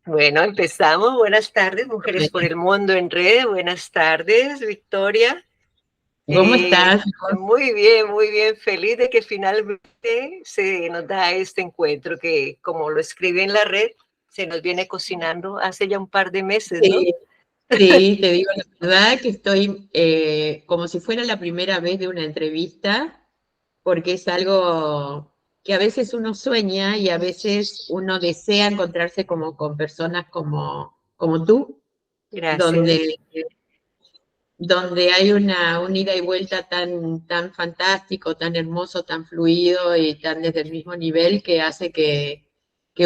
Bueno, empezamos. Buenas tardes, Mujeres por el Mundo en Red. Buenas tardes, Victoria. ¿Cómo estás? Muy bien. Feliz de que finalmente se nos da este encuentro que, como lo escribí en la red, se nos viene cocinando hace ya un par de meses, ¿no? Sí, sí, te digo la verdad que estoy como si fuera la primera vez de una entrevista, porque es algo que a veces uno sueña y a veces uno desea encontrarse como con personas como tú, Gracias. donde, donde hay una ida y vuelta tan fantástico, tan hermoso, tan fluido y tan desde el mismo nivel que hace que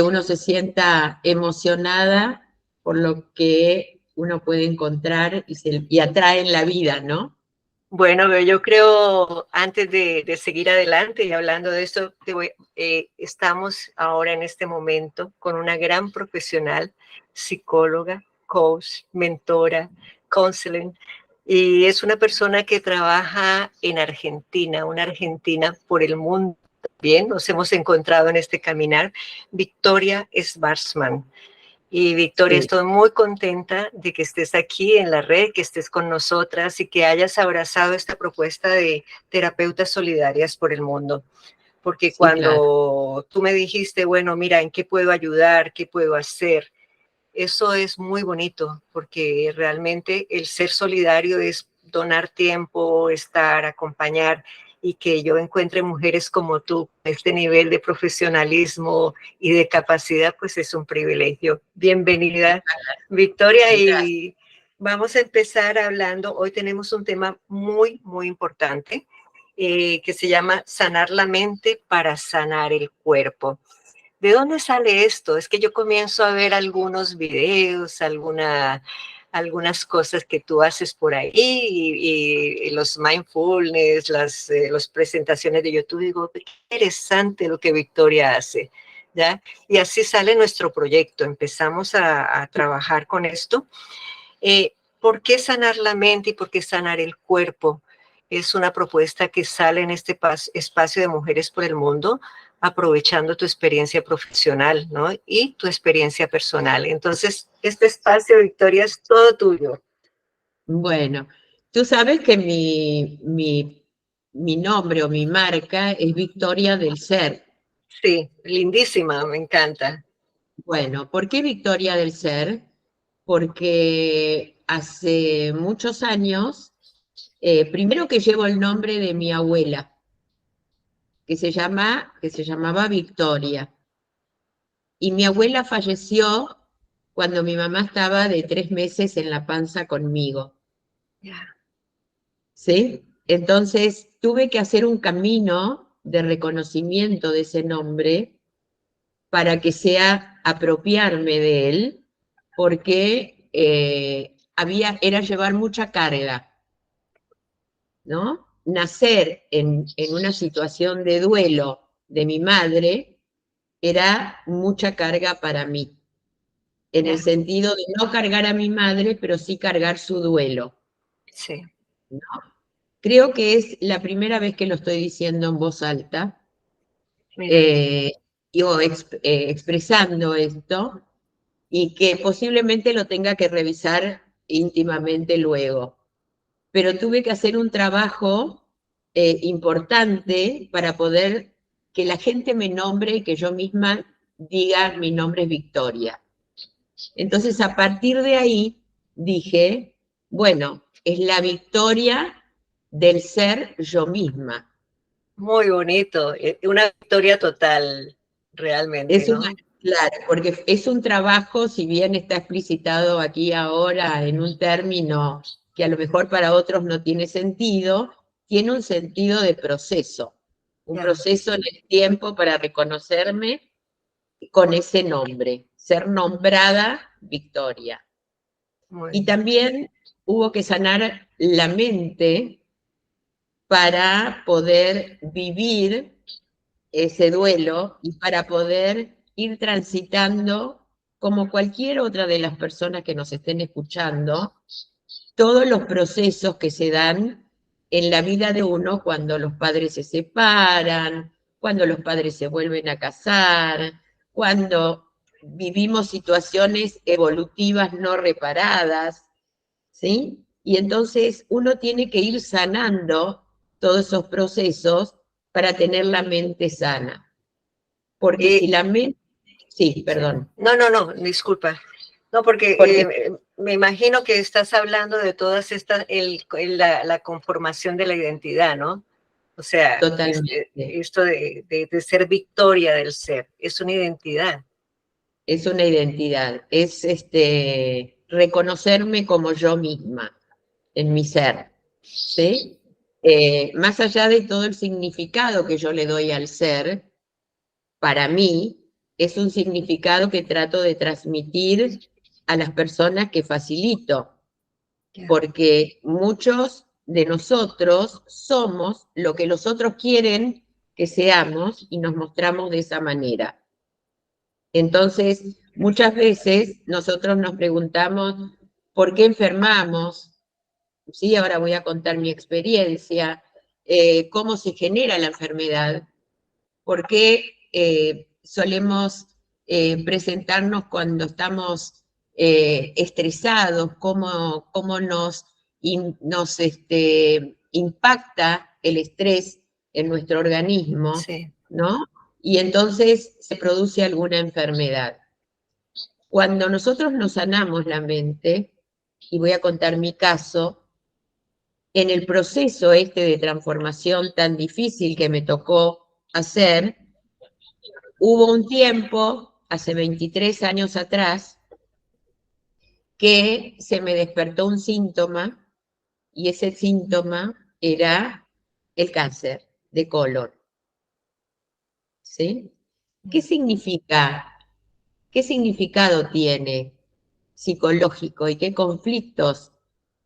uno se sienta emocionada por lo que uno puede encontrar y atrae en la vida, ¿no? Bueno, yo creo, antes de seguir adelante y hablando de esto, estamos ahora en este momento con una gran profesional, psicóloga, coach, mentora, counseling, y es una persona que trabaja en Argentina, una argentina por el mundo. Bien, nos hemos encontrado en este caminar, Victoria Schwarzman. Y Victoria, Sí, estoy muy contenta de que estés aquí en la red, que estés con nosotras y que hayas abrazado esta propuesta de terapeutas solidarias por el mundo. Porque sí, claro. cuando tú me dijiste, bueno, mira, ¿en qué puedo ayudar? ¿Qué puedo hacer? Eso es muy bonito, porque realmente el ser solidario es donar tiempo, estar, acompañar, y que yo encuentre mujeres como tú, este nivel de profesionalismo y de capacidad, pues es un privilegio. Bienvenida, Victoria, Gracias. y vamos a empezar hablando. Hoy tenemos un tema muy importante, que se llama sanar la mente para sanar el cuerpo. ¿De dónde sale esto? Es que yo comienzo a ver algunos videos, algunas cosas que tú haces por ahí y los mindfulness, las presentaciones de YouTube. Digo, qué interesante lo que Victoria hace, ¿ya? Y así sale nuestro proyecto. Empezamos a trabajar con esto. ¿Por qué sanar la mente y por qué sanar el cuerpo? Es una propuesta que sale en este espacio de Mujeres por el Mundo, aprovechando tu experiencia profesional, ¿no? Y tu experiencia personal. Entonces, este espacio, Victoria, es todo tuyo. Bueno, tú sabes que mi nombre o mi marca es Victoria del Ser. Sí, lindísima, me encanta. Bueno, ¿por qué Victoria del Ser? Porque hace muchos años, primero que llevo el nombre de mi abuela, que se llamaba Victoria, y mi abuela falleció cuando mi mamá estaba de 3 meses en la panza conmigo, Ya, ¿sí? Entonces tuve que hacer un camino de reconocimiento de ese nombre para que sea apropiarme de él, porque era llevar mucha carga, ¿no? Nacer en una situación de duelo de mi madre era mucha carga para mí, en el ya, sentido de no cargar a mi madre, pero sí cargar su duelo, sí. ¿no? Creo que es la primera vez que lo estoy diciendo en voz alta, Mira, eh, expresando esto, y que posiblemente lo tenga que revisar íntimamente luego. Pero tuve que hacer un trabajo importante para poder que la gente me nombre y que yo misma diga mi nombre es Victoria. Entonces, a partir de ahí, dije, bueno, es la victoria del ser yo misma. muy bonito. Una victoria total, realmente, Es una, ¿no? claro, porque es un trabajo, si bien está explicitado aquí ahora en un término que a lo mejor para otros no tiene sentido, tiene un sentido de proceso, un Ya, proceso en el tiempo para reconocerme con ese nombre, ser nombrada Victoria. muy Y bien. también hubo que sanar la mente para poder vivir ese duelo y para poder ir transitando, como cualquier otra de las personas que nos estén escuchando, todos los procesos que se dan en la vida de uno cuando los padres se separan, cuando los padres se vuelven a casar, cuando vivimos situaciones evolutivas no reparadas, ¿sí? Y entonces uno tiene que ir sanando todos esos procesos para tener la mente sana. Porque si Y, la mente... Sí, sí. perdón. No, no, no, disculpa. No, porque Porque me imagino que estás hablando de todas estas, la conformación de la identidad, ¿no? O sea, totalmente. esto de ser victoria del ser, es una identidad. Es una identidad, es reconocerme como yo misma, en mi ser, ¿sí? Más allá de todo el significado que yo le doy al ser, para mí es un significado que trato de transmitir a las personas que facilito, Ya. porque muchos de nosotros somos lo que los otros quieren que seamos y nos mostramos de esa manera. Entonces, muchas veces nosotros nos preguntamos por qué enfermamos, ¿sí? Ahora voy a contar mi experiencia, cómo se genera la enfermedad, por qué solemos presentarnos cuando estamos estresados, cómo nos impacta el estrés en nuestro organismo, Sí, ¿no? Y entonces se produce alguna enfermedad. Cuando nosotros nos sanamos la mente, y voy a contar mi caso, en el proceso de transformación tan difícil que me tocó hacer, hubo un tiempo, hace 23 años atrás, que se me despertó un síntoma, y ese síntoma era el cáncer de colon, ¿sí? ¿Qué significa? ¿Qué significado tiene psicológico y qué conflictos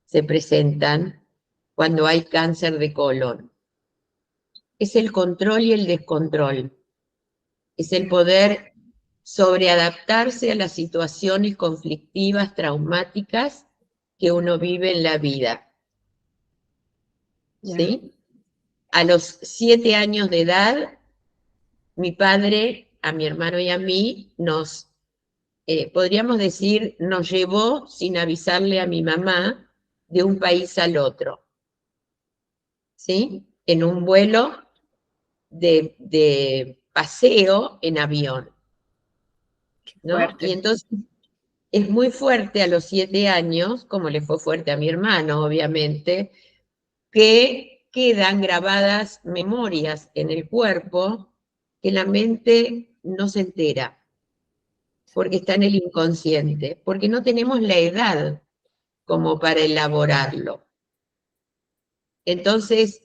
se presentan cuando hay cáncer de colon? Es el control y el descontrol. Es el ya, poder sobreadaptarse a las situaciones conflictivas, traumáticas que uno vive en la vida. ya. ¿Sí? A los 7 años de edad, mi padre, a mi hermano y a mí, podríamos decir, nos llevó sin avisarle a mi mamá de un país al otro, ¿sí? En un vuelo de paseo en avión, Qué ¿no? Y fuerte. entonces es muy fuerte a los 7 años, como le fue fuerte a mi hermano, obviamente, que quedan grabadas memorias en el cuerpo que la mente no se entera, porque está en el inconsciente, porque no tenemos la edad como para elaborarlo. Entonces,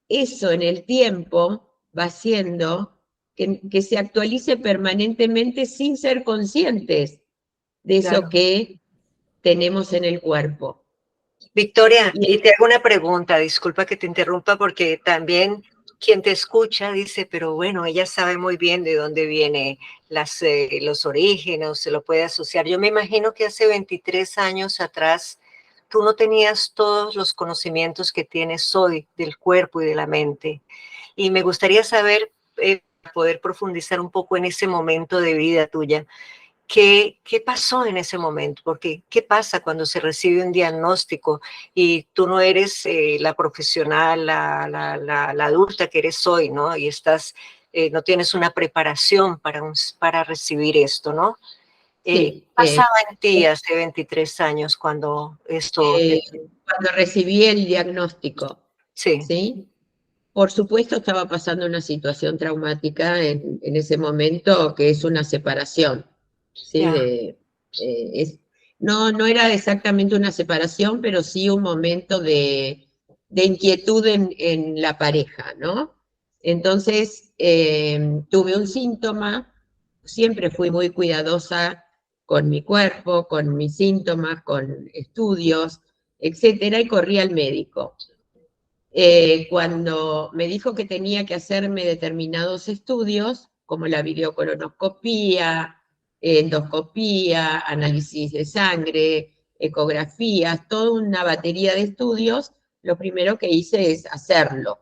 eso en el tiempo va haciendo que se actualice permanentemente sin ser conscientes de eso Claro. que tenemos en el cuerpo. Victoria, Y y te hago una pregunta, disculpa que te interrumpa porque también quien te escucha dice, pero bueno, ella sabe muy bien de dónde viene los orígenes, se lo puede asociar. Yo me imagino que hace 23 años atrás tú no tenías todos los conocimientos que tienes hoy del cuerpo y de la mente. Y me gustaría saber, poder profundizar un poco en ese momento de vida tuya. ¿Qué pasó en ese momento? Porque, ¿qué pasa cuando se recibe un diagnóstico y tú no eres la profesional, la adulta que eres hoy, ¿no? Y no tienes una preparación para recibir esto, ¿no? ¿Qué sí, pasaba en ti hace 23 años cuando esto te... cuando recibí el diagnóstico, Sí, ¿sí? Por supuesto estaba pasando una situación traumática en ese momento, que es una separación, ¿sí? ya, No era exactamente una separación, pero sí un momento de inquietud en la pareja, ¿no? Entonces, tuve un síntoma, siempre fui muy cuidadosa con mi cuerpo, con mis síntomas, con estudios, etcétera, y corrí al médico. Cuando me dijo que tenía que hacerme determinados estudios, como la videocolonoscopía, endoscopía, análisis de sangre, ecografías, toda una batería de estudios, lo primero que hice es hacerlo,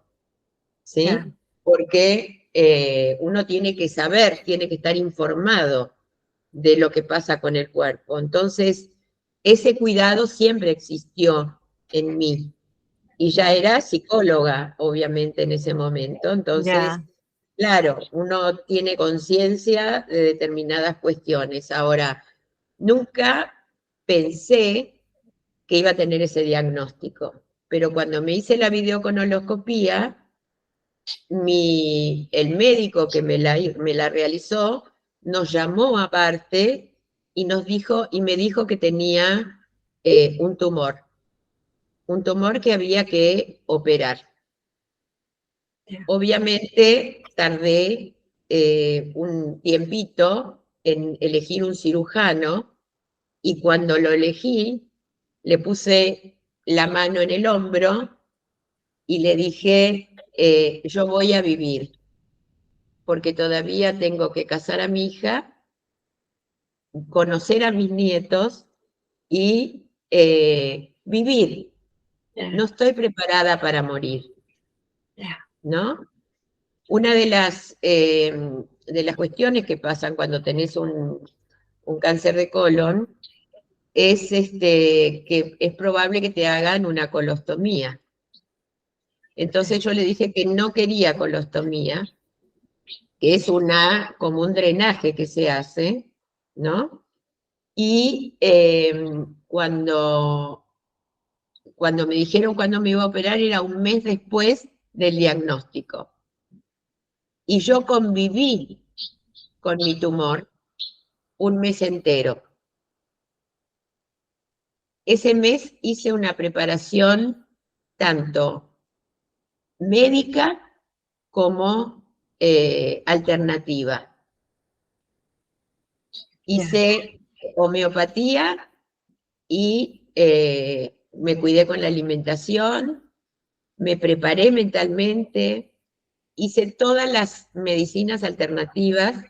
ya, ¿sí? Porque uno tiene que saber, tiene que estar informado de lo que pasa con el cuerpo. Entonces, ese cuidado siempre existió en mí. Y ya era psicóloga, obviamente, en ese momento. Entonces, Ya, claro, uno tiene conciencia de determinadas cuestiones. Ahora, nunca pensé que iba a tener ese diagnóstico, pero cuando me hice la videoconoloscopía, el médico que me la realizó nos llamó aparte y nos dijo, y me dijo que tenía un tumor que había que operar. ya, Obviamente tardé un tiempito en elegir un cirujano y cuando lo elegí, le puse la mano en el hombro y le dije, yo voy a vivir, porque todavía tengo que casar a mi hija, conocer a mis nietos y vivir. No ya, estoy preparada para morir, ya, ¿no? Una de las cuestiones que pasan cuando tenés un cáncer de colon es que es probable que te hagan una colostomía. Entonces yo le dije que no quería colostomía, que es como un drenaje que se hace, ¿no? Y cuando me dijeron cuándo me iba a operar era un mes después del diagnóstico. Y yo conviví con mi tumor un mes entero. Ese mes hice una preparación tanto médica como alternativa. ya. Hice homeopatía y me cuidé con la alimentación, me preparé mentalmente, hice todas las medicinas alternativas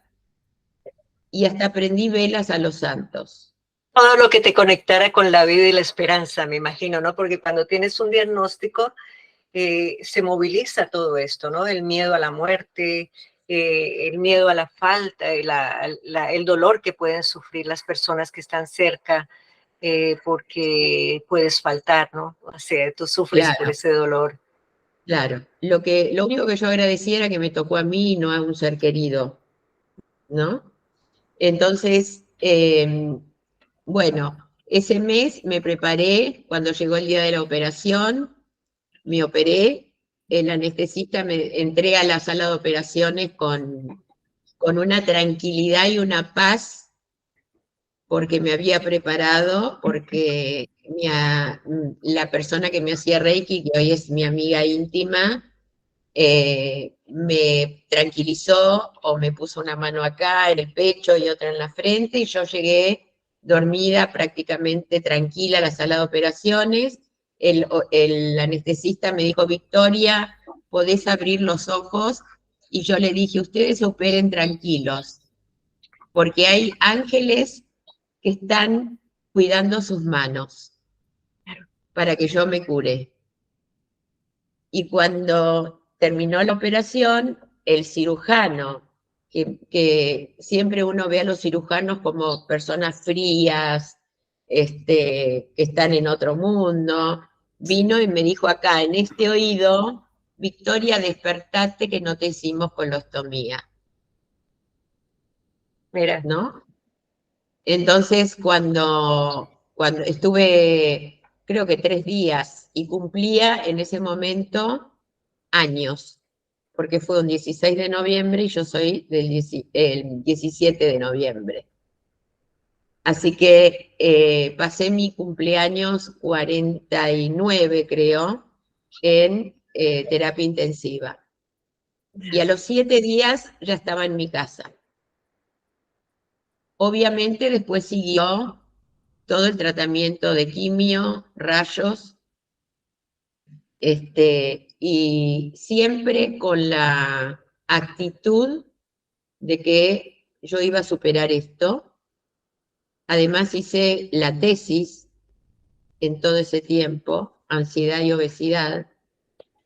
y hasta aprendí velas a los santos. Todo lo que te conectara con la vida y la esperanza, me imagino, ¿no? Porque cuando tienes un diagnóstico, se moviliza todo esto, ¿no? El miedo a la muerte, el miedo a la falta, el dolor que pueden sufrir las personas que están cerca, porque puedes faltar, ¿no? O sea, tú sufres por Claro, ese dolor. claro. Lo único que yo agradecí era que me tocó a mí y no a un ser querido, ¿no? Entonces, bueno, ese mes me preparé, cuando llegó el día de la operación, me operé, el anestesista me entré a la sala de operaciones con una tranquilidad y una paz porque me había preparado, porque la persona que me hacía Reiki, que hoy es mi amiga íntima, me tranquilizó o me puso una mano acá en el pecho y otra en la frente y yo llegué dormida prácticamente tranquila a la sala de operaciones. El anestesista me dijo, Victoria, podés abrir los ojos y yo le dije, ustedes operen tranquilos, porque hay ángeles que están cuidando sus manos para que yo me cure. Y cuando terminó la operación, el cirujano, que siempre uno ve a los cirujanos como personas frías, que están en otro mundo, vino y me dijo acá, en este oído, Victoria, despertate que no te hicimos colostomía, Mira, ¿no? Entonces, cuando estuve, creo que 3 días, y cumplía en ese momento años, porque fue un 16 de noviembre y yo soy el 17 de noviembre. Así que pasé mi cumpleaños 49, creo, en terapia intensiva. Y a los 7 días ya estaba en mi casa. Obviamente después siguió todo el tratamiento de quimio, rayos, y siempre con la actitud de que yo iba a superar esto. Además hice la tesis en todo ese tiempo, ansiedad y obesidad.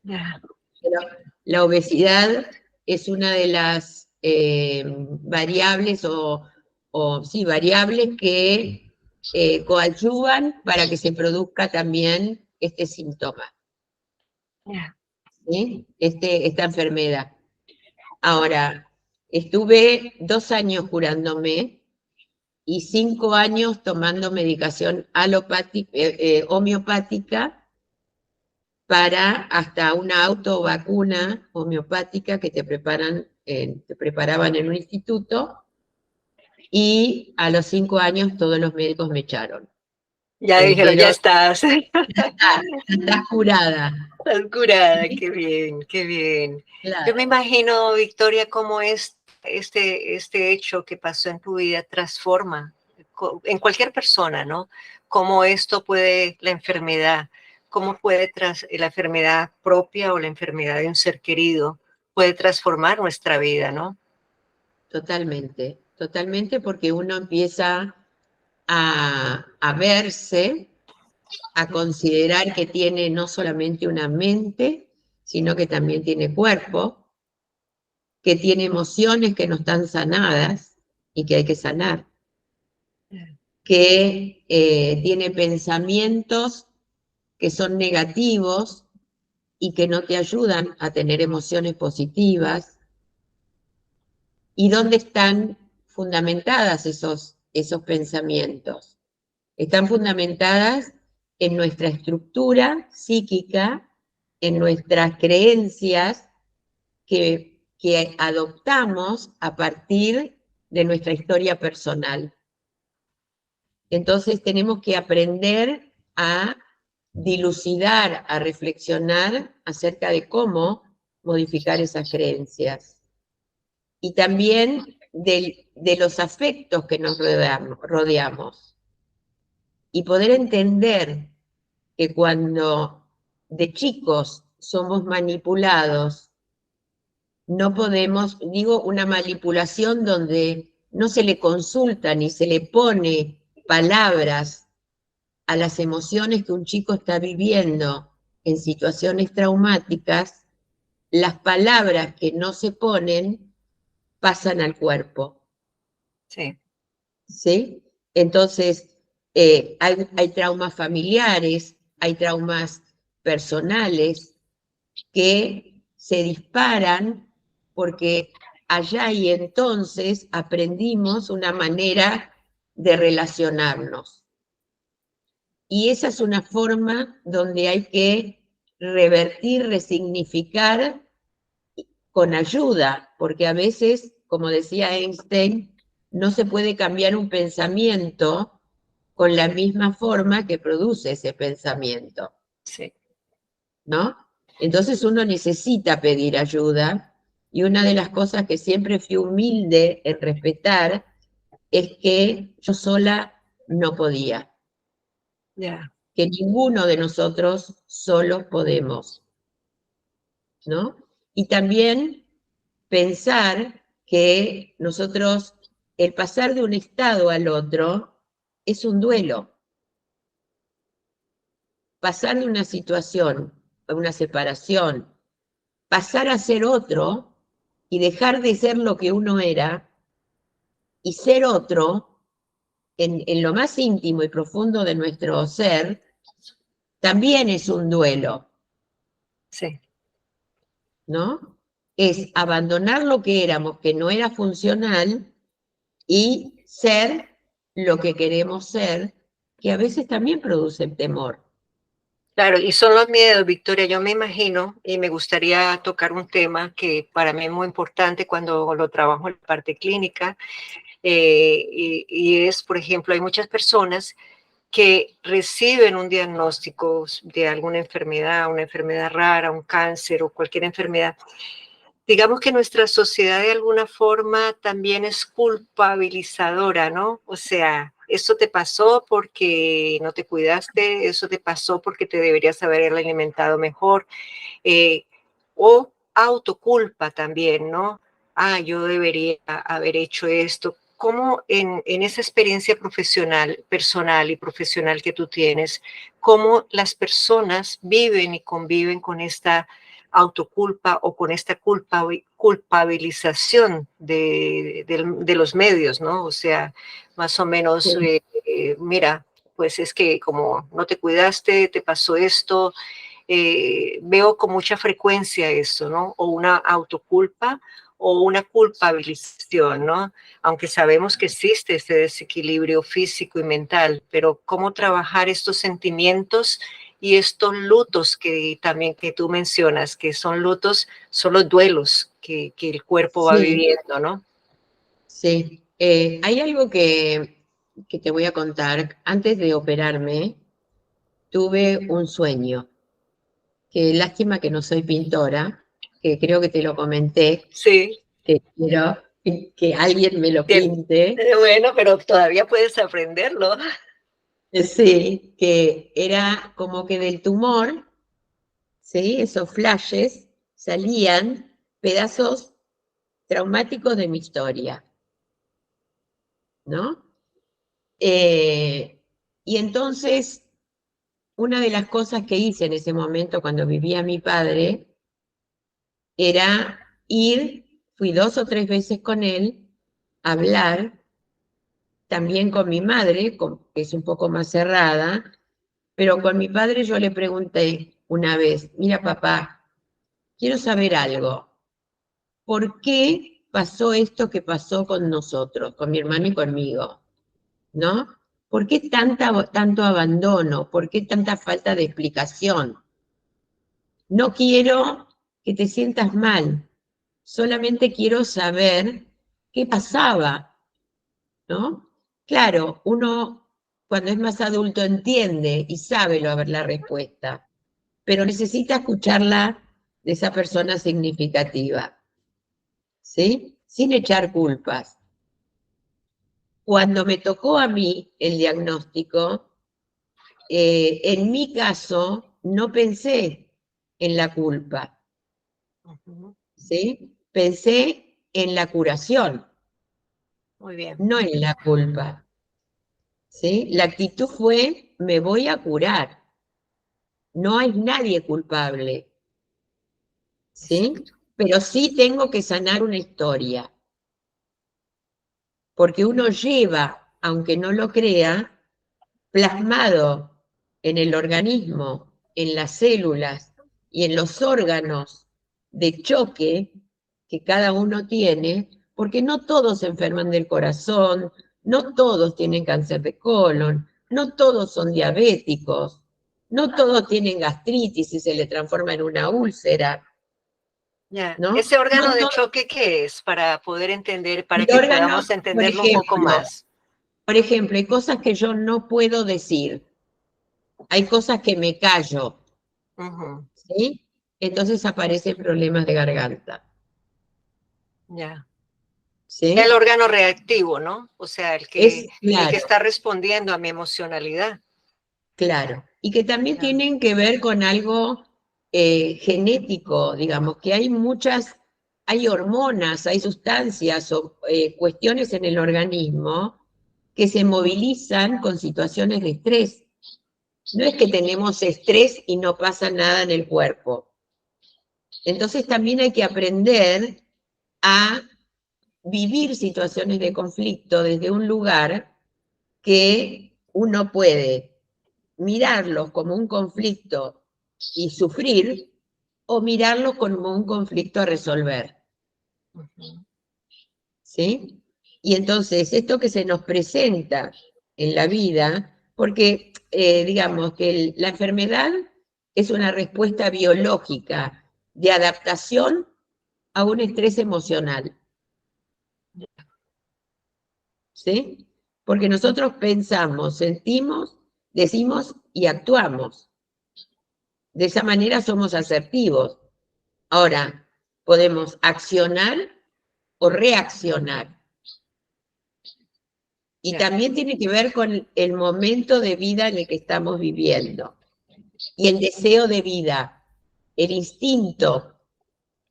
ya, Pero la obesidad es una de las variables o o sí, variables que coadyuvan para que se produzca también este síntoma, Ya. ¿sí? Esta enfermedad. Ahora, estuve 2 años curándome y 5 años tomando medicación homeopática para hasta una autovacuna homeopática que te preparaban en un instituto, y a los 5 años todos los médicos me echaron. Ya Me dijeron, ya dijeron, estás, estás curada. estás curada, qué bien, qué bien. Yo me Claro, imagino, Victoria, cómo es este hecho que pasó en tu vida transforma en cualquier persona, ¿no? Cómo esto puede, la enfermedad, cómo puede la enfermedad propia o la enfermedad de un ser querido puede transformar nuestra vida, ¿no? totalmente, totalmente, porque uno empieza a verse, a considerar que tiene no solamente una mente, sino que también tiene cuerpo, que tiene emociones que no están sanadas y que hay que sanar, que tiene pensamientos que son negativos y que no te ayudan a tener emociones positivas, y dónde están fundamentadas esos pensamientos. Están fundamentadas en nuestra estructura psíquica, en nuestras creencias que adoptamos a partir de nuestra historia personal. Entonces tenemos que aprender a dilucidar, a reflexionar acerca de cómo modificar esas creencias. Y también de los afectos que nos rodeamos. Y poder entender que cuando de chicos somos manipulados, no podemos, digo, una manipulación donde no se le consulta ni se le pone palabras a las emociones que un chico está viviendo en situaciones traumáticas, las palabras que no se ponen pasan al cuerpo, Sí. ¿sí? Entonces, hay traumas familiares, hay traumas personales que se disparan porque allá y entonces aprendimos una manera de relacionarnos. Y esa es una forma donde hay que revertir, resignificar con ayuda, porque a veces, como decía Einstein, no se puede cambiar un pensamiento con la misma forma que produce ese pensamiento, Sí. ¿no? Entonces uno necesita pedir ayuda, y una de las cosas que siempre fui humilde en respetar es que yo sola no podía, Ya. que ninguno de nosotros solo podemos, ¿no? Y también pensar que nosotros, el pasar de un estado al otro es un duelo. Pasar de una situación a una separación, pasar a ser otro y dejar de ser lo que uno era y ser otro en lo más íntimo y profundo de nuestro ser, también es un duelo, Sí. ¿no? Es abandonar lo que éramos, que no era funcional, y ser lo que queremos ser, que a veces también produce temor. Claro, y son los miedos, Victoria. Yo me imagino y me gustaría tocar un tema que para mí es muy importante cuando lo trabajo en la parte clínica, y es, por ejemplo, hay muchas personas que reciben un diagnóstico de alguna enfermedad, una enfermedad rara, un cáncer o cualquier enfermedad. Digamos que nuestra sociedad de alguna forma también es culpabilizadora, ¿no? O sea, eso te pasó porque no te cuidaste, eso te pasó porque te deberías haber alimentado mejor, eh, o autoculpa también, ¿no? Ah, yo debería haber hecho esto. ¿Cómo en esa experiencia profesional, personal y profesional que tú tienes, cómo las personas viven y conviven con esta autoculpa o con esta culpabilización de los medios, ¿no? O sea, más o menos, Sí, mira, pues es que como no te cuidaste, te pasó esto, veo con mucha frecuencia eso, ¿no? O una autoculpa o una culpabilización, ¿no? Aunque sabemos que existe ese desequilibrio físico y mental, pero cómo trabajar estos sentimientos y estos lutos que también que tú mencionas, que son lutos, son los duelos que el cuerpo va sí, viviendo, ¿no? sí. Hay algo que te voy a contar. Antes de operarme, tuve un sueño. Qué lástima que no soy pintora, que creo que te lo comenté, Sí, que quiero que alguien me lo pinte. bueno, pero todavía puedes aprenderlo. Sí, que era como que del tumor, ¿sí? Esos flashes salían pedazos traumáticos de mi historia, ¿no? Y entonces, una de las cosas que hice en ese momento cuando vivía mi padre era ir, fui 2 o 3 veces con él, a hablar, también con mi madre, que es un poco más cerrada, pero con mi padre yo le pregunté una vez, mira papá, quiero saber algo, ¿por qué pasó esto que pasó con nosotros, con mi hermano y conmigo? ¿No? ¿Por qué tanto abandono? ¿Por qué tanta falta de explicación? No quiero que te sientas mal, solamente quiero saber qué pasaba, ¿no? Claro, uno cuando es más adulto entiende y sabe la respuesta, pero necesita escucharla de esa persona significativa, ¿sí? Sin echar culpas. Cuando me tocó a mí el diagnóstico, en mi caso no pensé en la culpa, Ujú. ¿sí? Pensé en la curación, Muy bien. no en la culpa, ¿sí? La actitud fue, me voy a curar, no hay nadie culpable, ¿sí? Exacto. Pero sí tengo que sanar una historia, porque uno lleva, aunque no lo crea, plasmado en el organismo, en las células y en los órganos de choque que cada uno tiene, porque no todos se enferman del corazón, no todos tienen cáncer de colon, no todos son diabéticos, no todos tienen gastritis y se le transforma en una úlcera, Ya. ¿no? Ese órgano No de todo, choque, ¿qué es? Para poder entender, para el que órgano, podamos entenderlo un poco más. por ejemplo, hay cosas que yo no puedo decir, hay cosas que me callo, Ujú. ¿sí? Entonces aparecen problemas de garganta, Ya. El ¿sí? órgano reactivo, ¿no? O sea, Es el que claro, está respondiendo a mi emocionalidad. claro. Y que también Ya. tienen que ver con algo genético, digamos, que hay hay hormonas, hay sustancias o cuestiones en el organismo que se movilizan con situaciones de estrés. No es que tenemos estrés y no pasa nada en el cuerpo. Entonces también hay que aprender a vivir situaciones de conflicto desde un lugar que uno puede mirarlos como un conflicto y sufrir o mirarlos como un conflicto a resolver, Ujú. ¿sí? Y entonces esto que se nos presenta en la vida, porque digamos que la enfermedad es una respuesta biológica de adaptación a un estrés emocional, ¿sí? Porque nosotros pensamos, sentimos, decimos y actuamos. De esa manera somos asertivos. Ahora, podemos accionar o reaccionar. Y Ya. también tiene que ver con el momento de vida en el que estamos viviendo. Y el deseo de vida, el instinto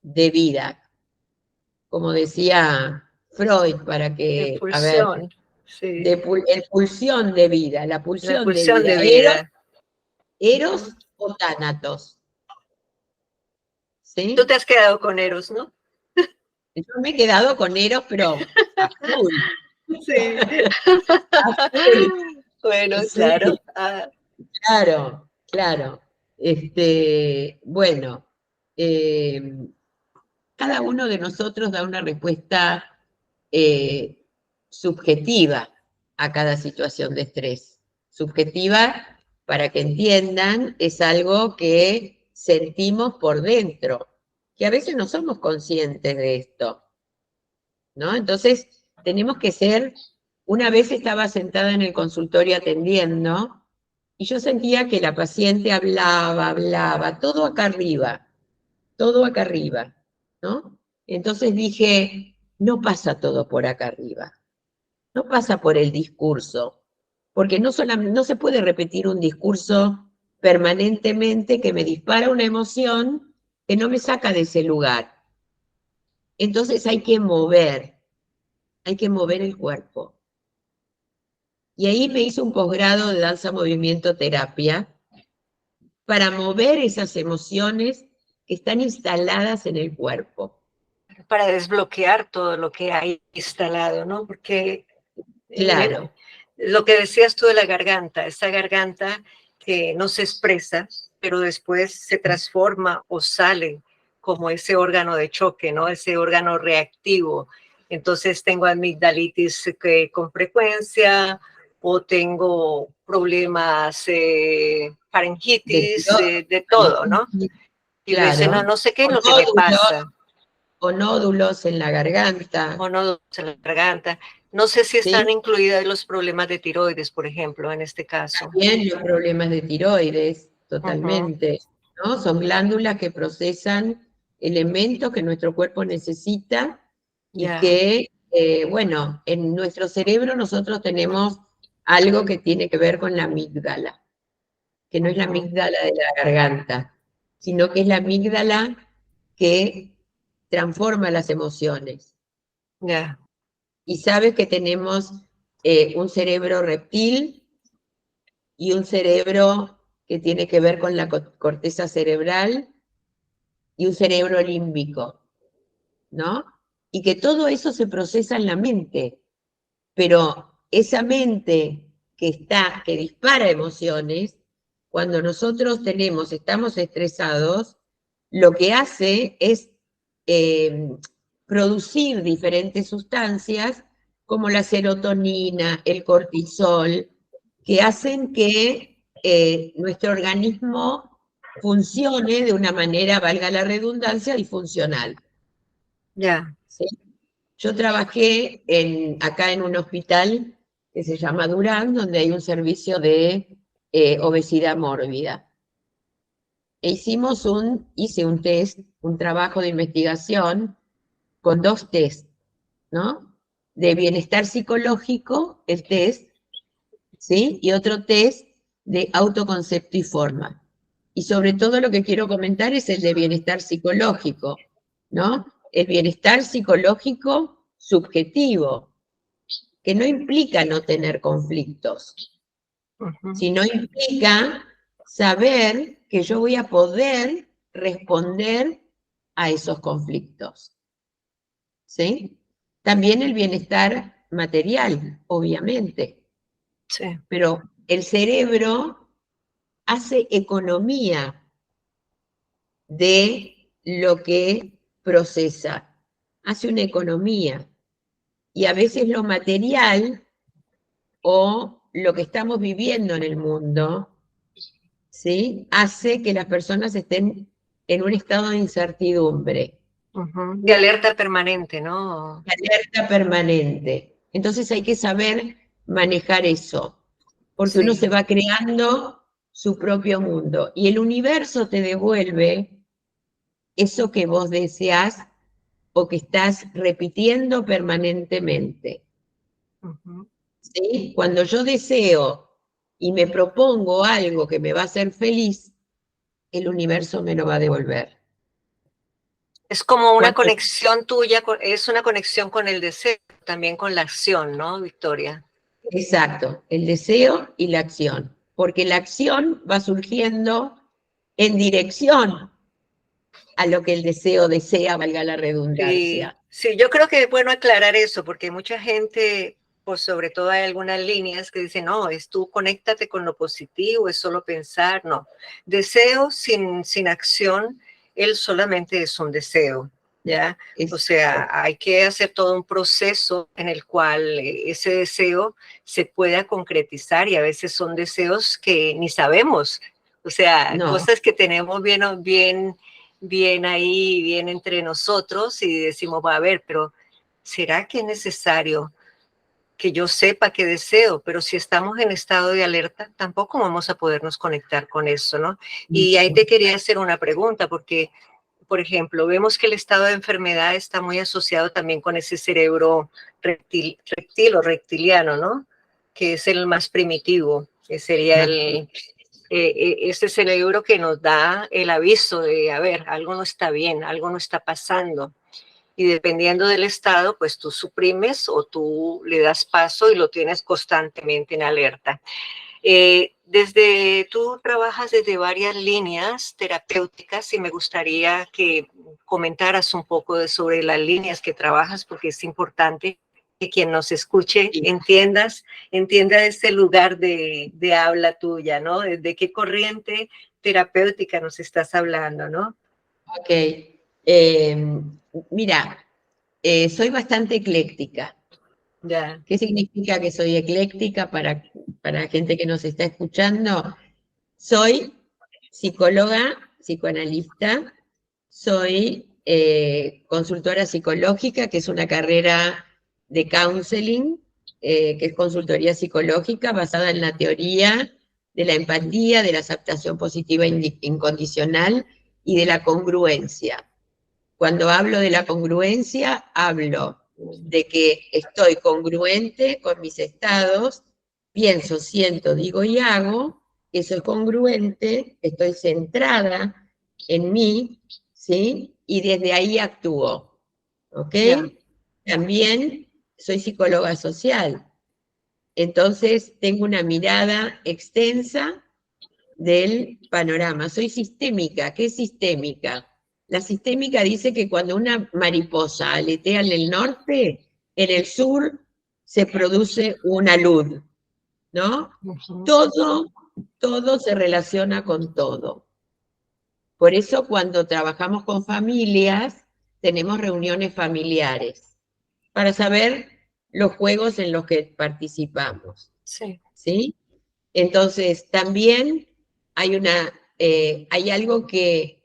de vida, como decía Freud, para De que, a ver, pulsión. Sí. el pulsión de vida, la La pulsión de pulsión vida, de vida. Ujú. eros o tánatos. ¿sí? Tú te has quedado con Eros, ¿no? Yo me he quedado con Eros, pero a full. Sí. A full. Bueno, Sí, claro. claro, claro. Bueno, eh, cada uno de nosotros da una respuesta eh, subjetiva a cada situación de estrés. Subjetiva, para que entiendan, es algo que sentimos por dentro, que a veces no somos conscientes de esto, ¿no? Entonces, tenemos que ser, una vez estaba sentada en el consultorio atendiendo y yo sentía que la paciente hablaba, todo acá arriba, ¿no? Entonces dije, no pasa todo por acá arriba, no pasa por el discurso, porque no se puede repetir un discurso permanentemente que me dispara una emoción que no me saca de ese lugar. Entonces hay que mover el cuerpo. Y ahí me hice un posgrado de danza, movimiento, terapia, para mover esas emociones que están instaladas en el cuerpo. Para desbloquear todo lo que hay instalado, ¿no? Porque Claro. lo que decías tú de la garganta, esa garganta que no se expresa, pero después se transforma o sale como ese órgano de choque, ¿no? Ese órgano reactivo. Entonces tengo amigdalitis con frecuencia o tengo problemas, De faringitis, tiroides, de todo, ¿no? Y uno dice, no, claro, no sé qué o es lo que me nódulos, pasa, o nódulos en la garganta, o no en la garganta. No sé si están ¿sí? incluidas los problemas de tiroides, por ejemplo, en este caso. También los problemas de tiroides, Ujú, totalmente, ¿no? Son glándulas que procesan elementos que nuestro cuerpo necesita y ya. que, bueno, en nuestro cerebro nosotros tenemos algo que tiene que ver con la amígdala, que no es la Ujú, amígdala de la garganta, sino que es la amígdala que transforma las emociones. ya. Y sabes que tenemos un cerebro reptil y un cerebro que tiene que ver con la corteza cerebral y un cerebro límbico, ¿no? Y que todo eso se procesa en la mente, pero esa mente que dispara emociones, cuando nosotros estamos estresados, lo que hace es eh, producir diferentes sustancias como la serotonina, el cortisol, que hacen que nuestro organismo funcione de una manera, valga la redundancia, disfuncional. Ya. ¿Sí? Yo trabajé acá en un hospital que se llama Durán, donde hay un servicio de obesidad mórbida. Hice un test, un trabajo de investigación con dos test, ¿no? De bienestar psicológico, el test, ¿sí? Y otro test de autoconcepto y forma. Y sobre todo lo que quiero comentar es el de bienestar psicológico, ¿no? El bienestar psicológico subjetivo, que no implica no tener conflictos, Ujú, sino implica saber que yo voy a poder responder a esos conflictos, ¿sí? También el bienestar material, obviamente, sí. pero el cerebro hace economía de lo que procesa, hace una economía. Y a veces lo material o lo que estamos viviendo en el mundo, ¿sí? Hace que las personas estén en un estado de incertidumbre, Ujú. De alerta permanente, ¿no? de alerta permanente. Entonces hay que saber manejar eso, porque uno se Sí. va creando su propio mundo y el universo te devuelve eso que vos deseas o que estás repitiendo permanentemente. Ujú. ¿Sí? Cuando yo deseo y me propongo algo que me va a hacer feliz, el universo me lo va a devolver. Es como una Cuando, conexión tuya, es una conexión con el deseo, también con la acción, ¿no, Victoria? exacto, el deseo y la acción, porque la acción va surgiendo en dirección a lo que el deseo desea, valga la Sí, redundancia. sí, yo creo que es bueno aclarar eso, porque mucha gente, pues sobre todo hay algunas líneas que dicen, no, es tú conéctate con lo positivo, es solo pensar, no. Deseo sin acción, él solamente es un deseo, ¿ya? O sea, Exacto. hay que hacer todo un proceso en el cual ese deseo se pueda concretizar y a veces son deseos que ni sabemos, o sea, No, cosas que tenemos bien ahí, bien entre nosotros y decimos, va a ver, pero ¿será que es necesario que yo sepa qué deseo? Pero si estamos en estado de alerta, tampoco vamos a podernos conectar con eso, ¿no? Y ahí te quería hacer una pregunta, porque, por ejemplo, vemos que el estado de enfermedad está muy asociado también con ese cerebro reptil o reptiliano, ¿no? Que es el más primitivo, que sería más, ese cerebro que nos da el aviso de, a ver, algo no está bien, algo no está pasando. Y dependiendo del estado, pues tú suprimes o tú le das paso y lo tienes constantemente en alerta. Tú trabajas desde varias líneas terapéuticas y me gustaría que comentaras un poco sobre las líneas que trabajas porque es importante que quien nos escuche sí. entienda este lugar de habla tuya, ¿no? ¿De qué corriente terapéutica nos estás hablando, no? Ok. Mira, soy bastante ecléctica. Ya. ¿Qué significa que soy ecléctica para la gente que nos está escuchando? Soy psicóloga, psicoanalista, soy consultora psicológica, que es una carrera de counseling, que es consultoría psicológica basada en la teoría de la empatía, de la aceptación positiva incondicional y de la congruencia. Cuando hablo de la congruencia, hablo de que estoy congruente con mis estados, pienso, siento, digo y hago, eso es congruente, estoy centrada en mí, ¿sí? Y desde ahí actúo, ¿ok? Ya. También soy psicóloga social, entonces tengo una mirada extensa del panorama. Soy sistémica. ¿Qué es sistémica? La sistémica dice que cuando una mariposa aletea en el norte, en el sur se produce una luz, ¿no? Uh-huh. Todo, todo se relaciona con todo. Por eso cuando trabajamos con familias, tenemos reuniones familiares para saber los juegos en los que participamos, Sí. ¿sí? Entonces, también hay algo que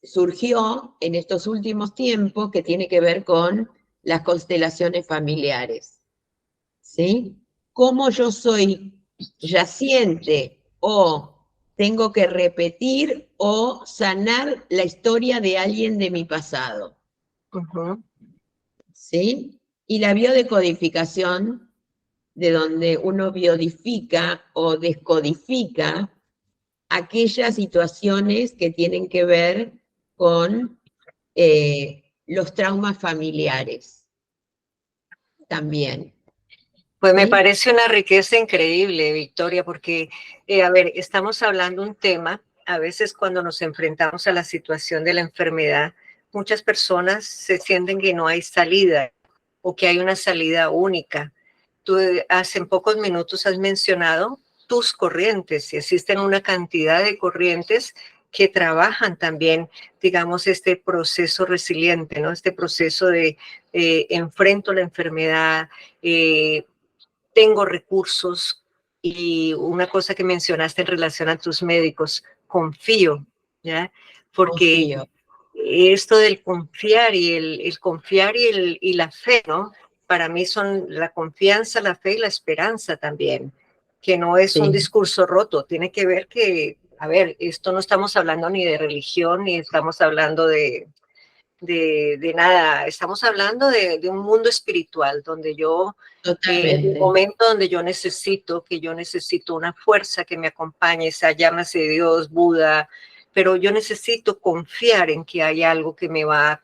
surgió en estos últimos tiempos que tiene que ver con las constelaciones familiares, ¿sí? Cómo yo soy yaciente o tengo que repetir o sanar la historia de alguien de mi pasado, Uh-huh. ¿sí? Y la biodecodificación, de donde uno biodifica o descodifica aquellas situaciones que tienen que ver con los traumas familiares también, Pues me ¿sí? parece una riqueza increíble, Victoria, porque, a ver, estamos hablando un tema, a veces cuando nos enfrentamos a la situación de la enfermedad, muchas personas se sienten que no hay salida o que hay una salida única. Tú hace pocos minutos has mencionado tus corrientes y existen una cantidad de corrientes que trabajan también, digamos, este proceso resiliente, ¿no? Este proceso de enfrento la enfermedad, tengo recursos y una cosa que mencionaste en relación a tus médicos, confío, ¿ya? Porque Confío. esto del confiar y el confiar y la fe, ¿no? Para mí son la confianza, la fe y la esperanza también, que no es un Sí, discurso roto, tiene que ver que, a ver, esto no estamos hablando ni de religión, ni estamos hablando de nada, estamos hablando de un mundo espiritual donde yo, en el totalmente. momento donde yo necesito una fuerza que me acompañe, esa llámase Dios, Buda, pero yo necesito confiar en que hay algo que me va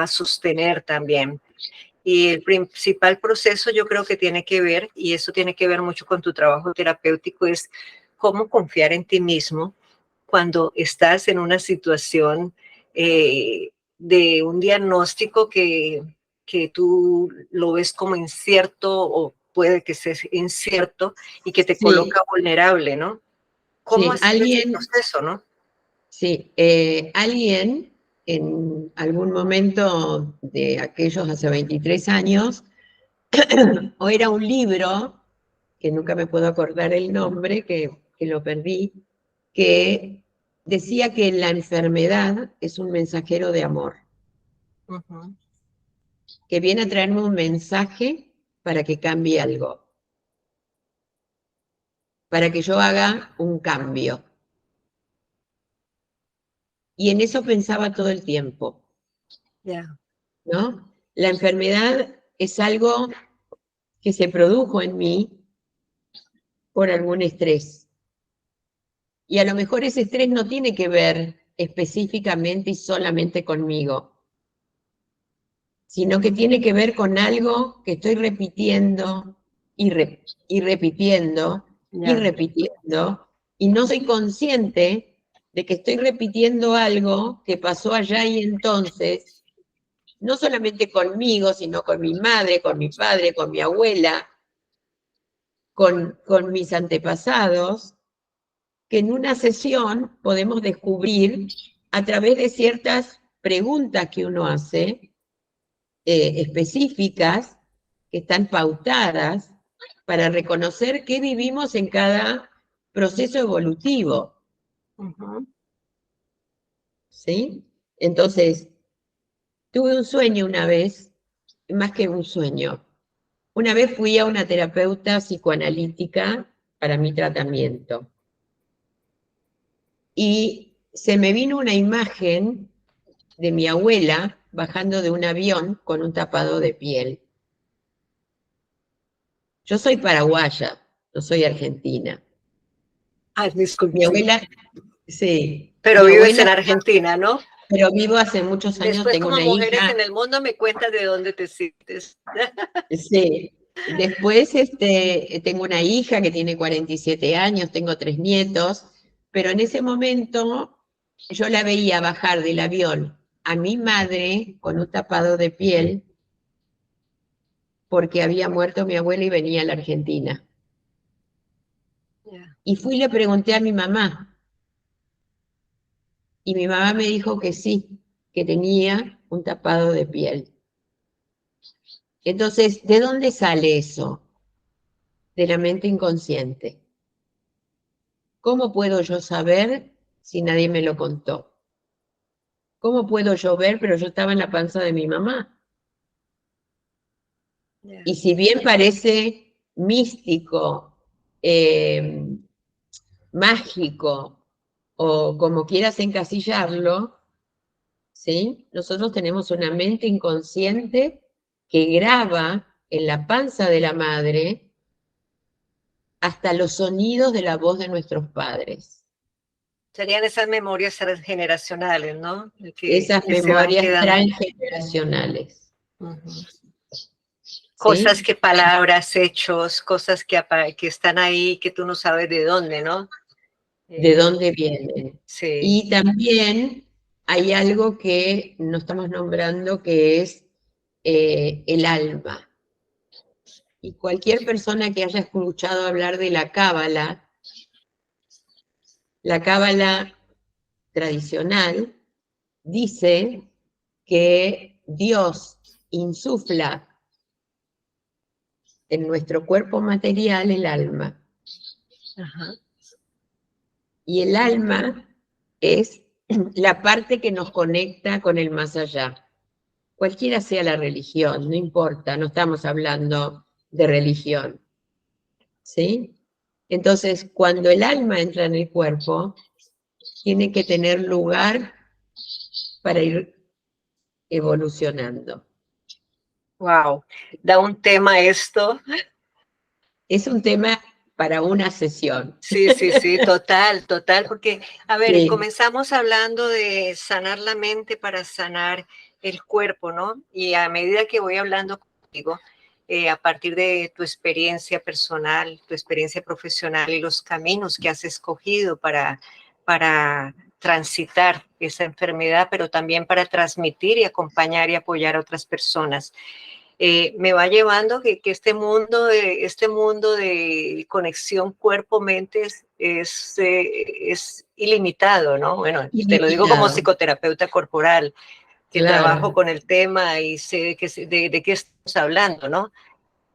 a sostener también. Y el principal proceso yo creo que tiene que ver, y eso tiene que ver mucho con tu trabajo terapéutico, es cómo confiar en ti mismo, cuando estás en una situación de un diagnóstico que tú lo ves como incierto o puede que sea incierto y que te Sí, coloca vulnerable, ¿no? ¿Cómo ha sí, sido ese proceso, no? sí, alguien en algún momento de aquellos hace 23 años, o era un libro, que nunca me puedo acordar el nombre, que lo perdí, que decía que la enfermedad es un mensajero de amor, Ujú. que viene a traerme un mensaje para que cambie algo, para que yo haga un cambio. Y en eso pensaba todo el tiempo, Ya. ¿no? La enfermedad es algo que se produjo en mí por algún estrés. Y a lo mejor ese estrés no tiene que ver específicamente y solamente conmigo, sino que tiene que ver con algo que estoy repitiendo y repitiendo y Ya. repitiendo, y no soy consciente de que estoy repitiendo algo que pasó allá y entonces, no solamente conmigo, sino con mi madre, con mi padre, con mi abuela, con mis antepasados, que en una sesión podemos descubrir a través de ciertas preguntas que uno hace, específicas, que están pautadas para reconocer qué vivimos en cada proceso evolutivo, Ujú. ¿sí? Entonces, tuve un sueño una vez, más que un sueño. Una vez fui a una terapeuta psicoanalítica para mi tratamiento y se me vino una imagen de mi abuela bajando de un avión con un tapado de piel. Yo soy paraguaya, no soy argentina. Ay, disculpe, Mi sí. abuela, sí, Pero mi vives abuela, en Argentina, ¿no? pero vivo hace muchos años, Después, tengo como una mujeres hija, en el mundo, me cuentas de dónde te sientes. sí. Después tengo una hija que tiene 47 años, tengo 3 nietos, pero en ese momento yo la veía bajar del avión a mi madre con un tapado de piel porque había muerto mi abuela y venía a la Argentina. Ya. Y fui y le pregunté a mi mamá, y mi mamá me dijo que sí, que tenía un tapado de piel. Entonces, ¿de dónde sale eso? De la mente inconsciente. ¿Cómo puedo yo saber si nadie me lo contó? ¿Cómo puedo yo ver, pero yo estaba en la panza de mi mamá? Ya. Y si bien parece místico, eh, mágico, o como quieras encasillarlo, ¿sí? Nosotros tenemos una mente inconsciente que graba en la panza de la madre hasta los sonidos de la voz de nuestros padres. Serían esas memorias transgeneracionales, ¿no? Esas Que se van memorias quedando. transgeneracionales, Ujú. Cosas ¿sí? que palabras, hechos, cosas que están ahí, que tú no sabes de dónde, ¿no? ¿De Eh, dónde vienen? sí. Y también hay algo que no estamos nombrando que es el alma. Y cualquier persona que haya escuchado hablar de la cábala tradicional dice que Dios insufla en nuestro cuerpo material el alma. Ajá. Y el alma es la parte que nos conecta con el más allá. Cualquiera sea la religión, no importa, no estamos hablando de religión, ¿sí? Entonces, cuando el alma entra en el cuerpo, tiene que tener lugar para ir evolucionando. Wow. Da un tema esto. Es un tema para una sesión. Sí, sí, sí, total, total, porque, a ver, Sí, comenzamos hablando de sanar la mente para sanar el cuerpo, ¿no? Y a medida que voy hablando contigo, a partir de tu experiencia personal, tu experiencia profesional y los caminos que has escogido para transitar esa enfermedad, pero también para transmitir y acompañar y apoyar a otras personas. Me va llevando que este mundo de conexión cuerpo-mente es ilimitado, ¿no? Bueno, te lo digo como Ilimitado, psicoterapeuta corporal, que trabajo claro, con el tema y sé de qué estamos hablando, ¿no?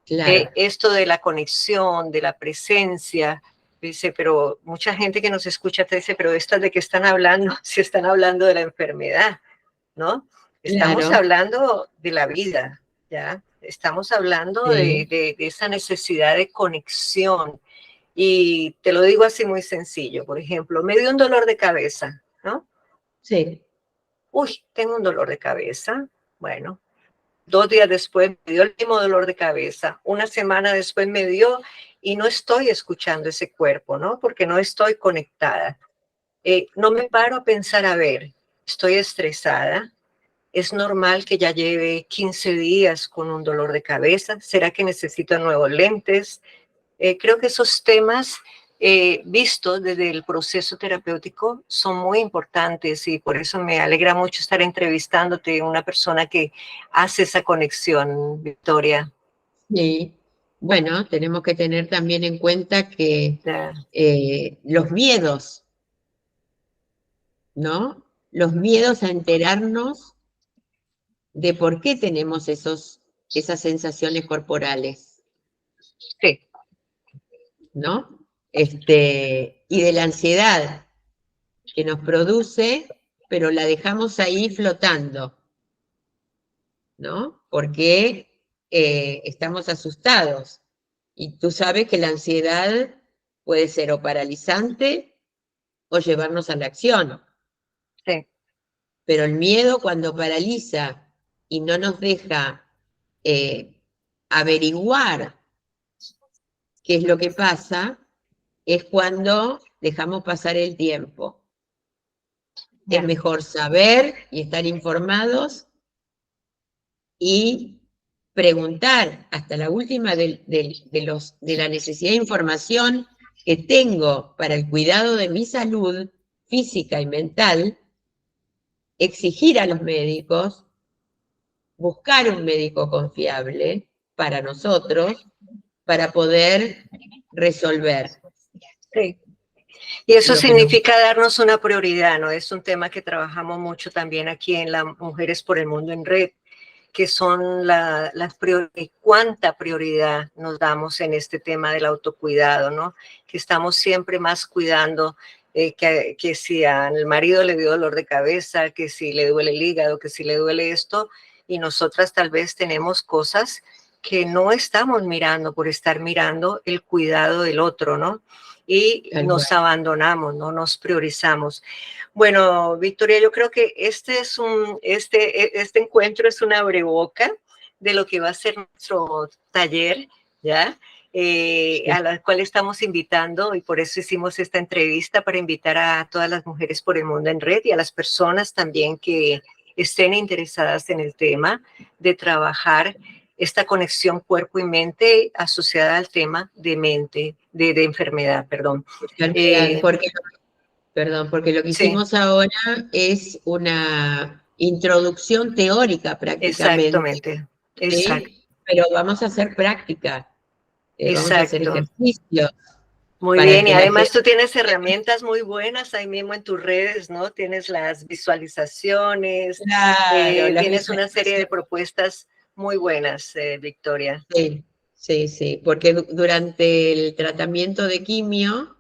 claro. Esto de la conexión, de la presencia, dice, pero mucha gente que nos escucha te dice, pero estas de qué están hablando, si están hablando de la enfermedad, ¿no? Estamos Claro, hablando de la vida, ¿ya? Estamos hablando sí, de esa necesidad de conexión. Y te lo digo así muy sencillo. Por ejemplo, me dio un dolor de cabeza, ¿no? sí, Uy, tengo un dolor de cabeza. Bueno, 2 días después me dio el mismo dolor de cabeza. Una semana después me dio y no estoy escuchando ese cuerpo, ¿no? Porque no estoy conectada. No me paro a pensar, a ver, estoy estresada. ¿Es normal que ya lleve 15 días con un dolor de cabeza? ¿Será que necesito nuevos lentes? Creo que esos temas vistos desde el proceso terapéutico son muy importantes y por eso me alegra mucho estar entrevistándote, una persona que hace esa conexión, Victoria. sí. Bueno, tenemos que tener también en cuenta que Ya, los miedos, ¿no? Los miedos a enterarnos de por qué tenemos esas sensaciones corporales, sí, ¿no? Y de la ansiedad que nos produce, pero la dejamos ahí flotando, ¿no? Porque estamos asustados. Y tú sabes que la ansiedad puede ser o paralizante o llevarnos a la acción. sí, Pero el miedo cuando paraliza y no nos deja eh, averiguar qué es lo que pasa, es cuando dejamos pasar el tiempo. Es ya, mejor saber y estar informados y preguntar hasta la última de la necesidad de información que tengo para el cuidado de mi salud física y mental, exigir a los médicos, buscar un médico confiable para nosotros, para poder resolver sí. Y eso lo que nos... significa darnos una prioridad, ¿no? Es un tema que trabajamos mucho también aquí en las Mujeres por el Mundo en Red, que son las prioridades, cuánta prioridad nos damos en este tema del autocuidado, ¿no? Que estamos siempre más cuidando que si al marido le dio dolor de cabeza, que si le duele el hígado, que si le duele esto, y nosotras tal vez tenemos cosas que no estamos mirando por estar mirando el cuidado del otro, ¿no? Y Tal cual. nos abandonamos, no nos priorizamos. Bueno, Victoria, yo creo que este encuentro es una abreboca de lo que va a ser nuestro taller, ¿ya? A la cual estamos invitando y por eso hicimos esta entrevista para invitar a todas las mujeres por el mundo en red y a las personas también que estén interesadas en el tema de trabajar esta conexión cuerpo y mente asociada al tema de mente, de enfermedad, perdón. Enfermedad, Eh, perdón, porque lo que sí, hicimos ahora es una introducción teórica prácticamente, exactamente, exacto, ¿sí? Pero vamos a hacer práctica, vamos a hacer exacto. ejercicio Muy para bien, y que la además gente, tú tienes herramientas muy buenas ahí mismo en tus redes, ¿no? Tienes las visualizaciones, claro, las tienes una serie de visualizaciones, propuestas muy buenas, Victoria. sí, sí, sí, porque durante el tratamiento de quimio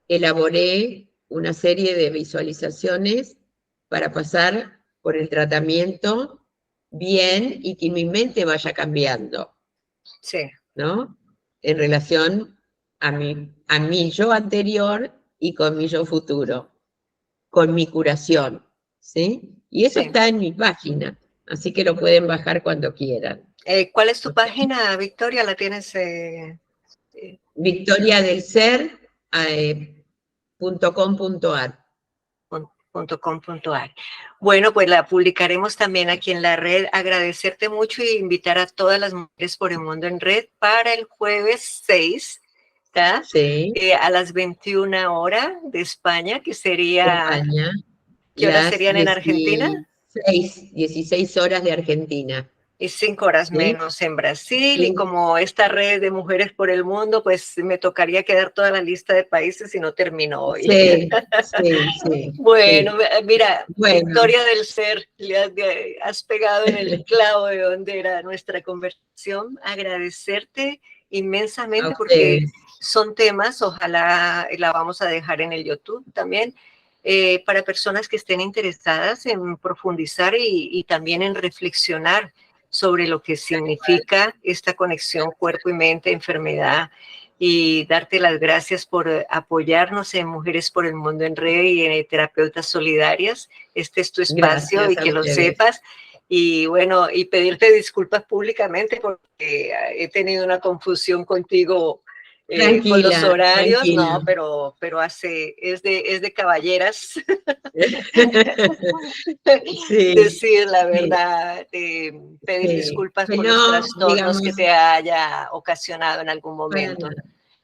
elaboré una serie de visualizaciones para pasar por el tratamiento bien y que mi mente vaya cambiando, Sí, ¿no? En relación a mi yo anterior y con mi yo futuro, con mi curación, ¿sí? Y eso sí. está en mi página, así que lo pueden bajar cuando quieran. ¿Cuál es tu ¿Ok? página, Victoria? ¿La tienes? victoriadelser.com.ar. .com.ar. Bueno, pues la publicaremos también aquí en la red. Agradecerte mucho y invitar a todas las mujeres por el mundo en red para el jueves 6 ¿tá? Sí, A las 21 horas de España, que sería, España. ¿qué horas Las serían en Argentina? 16 horas de Argentina. Y 5 horas ¿Sí? menos en Brasil, y Sí, como esta red de mujeres por el mundo, pues me tocaría quedar toda la lista de países y no termino hoy. sí, sí, sí, Bueno, sí. mira, Bueno, Victoria del Ser, has pegado en el clavo de donde era nuestra conversación. Agradecerte a inmensamente porque ustedes. son temas, ojalá la vamos a dejar en el YouTube también, para personas que estén interesadas en profundizar y también en reflexionar sobre lo que significa esta conexión cuerpo y mente, enfermedad, y darte las gracias por apoyarnos en Mujeres por el Mundo en Red y en Terapeutas Solidarias. Este es tu espacio y Gracias a que lo ustedes. sepas. Y bueno, y pedirte disculpas públicamente porque he tenido una confusión contigo con los Tranquila, horarios, tranquila. no, pero es de caballeras Sí, decir la sí, verdad, pedir sí. disculpas Que por los no, trastornos que digamos, te haya ocasionado en algún para momento. nada.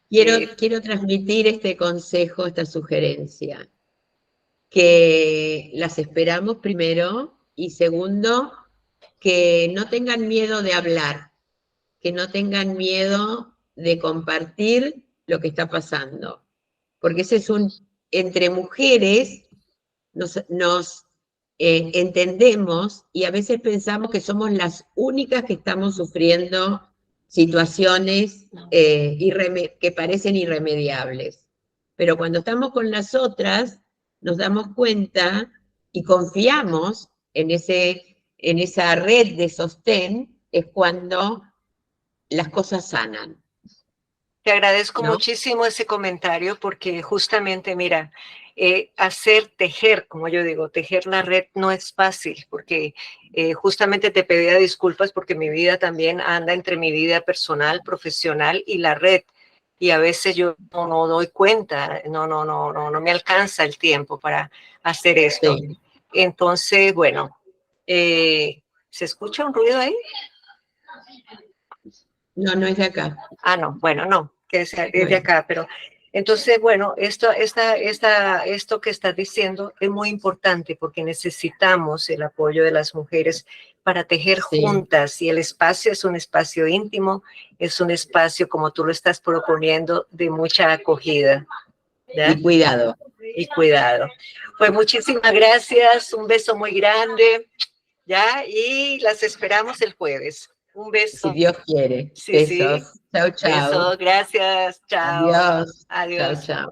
Eh, Quiero transmitir este consejo, esta sugerencia, que las esperamos primero y segundo, que no tengan miedo de hablar, que no tengan miedo de compartir lo que está pasando, porque ese es entre mujeres nos entendemos y a veces pensamos que somos las únicas que estamos sufriendo situaciones que parecen irremediables. Pero cuando estamos con las otras, nos damos cuenta y confiamos en esa red de sostén, es cuando las cosas sanan, Te agradezco ¿no? muchísimo ese comentario porque justamente, mira, hacer tejer, como yo digo, tejer la red no es fácil porque justamente te pedía disculpas porque mi vida también anda entre mi vida personal, profesional y la red. Y a veces yo no doy cuenta, no me alcanza el tiempo para hacer esto. Sí. Entonces, bueno, ¿se escucha un ruido ahí? No, no es de acá. Ah, no, bueno, no, que es de Bueno, acá, pero entonces, bueno, esto que estás diciendo es muy importante porque necesitamos el apoyo de las mujeres para tejer sí. juntas, y el espacio es un espacio íntimo, es un espacio, como tú lo estás proponiendo, de mucha acogida, ¿ya? Y cuidado. Y cuidado. Pues muchísimas gracias, un beso muy grande, ¿ya? Y las esperamos el jueves. Un Si beso. Dios quiere. Sí, sí. Besos. Chau, chau. Besos, gracias, chao, Adiós. Chau, adiós. chau.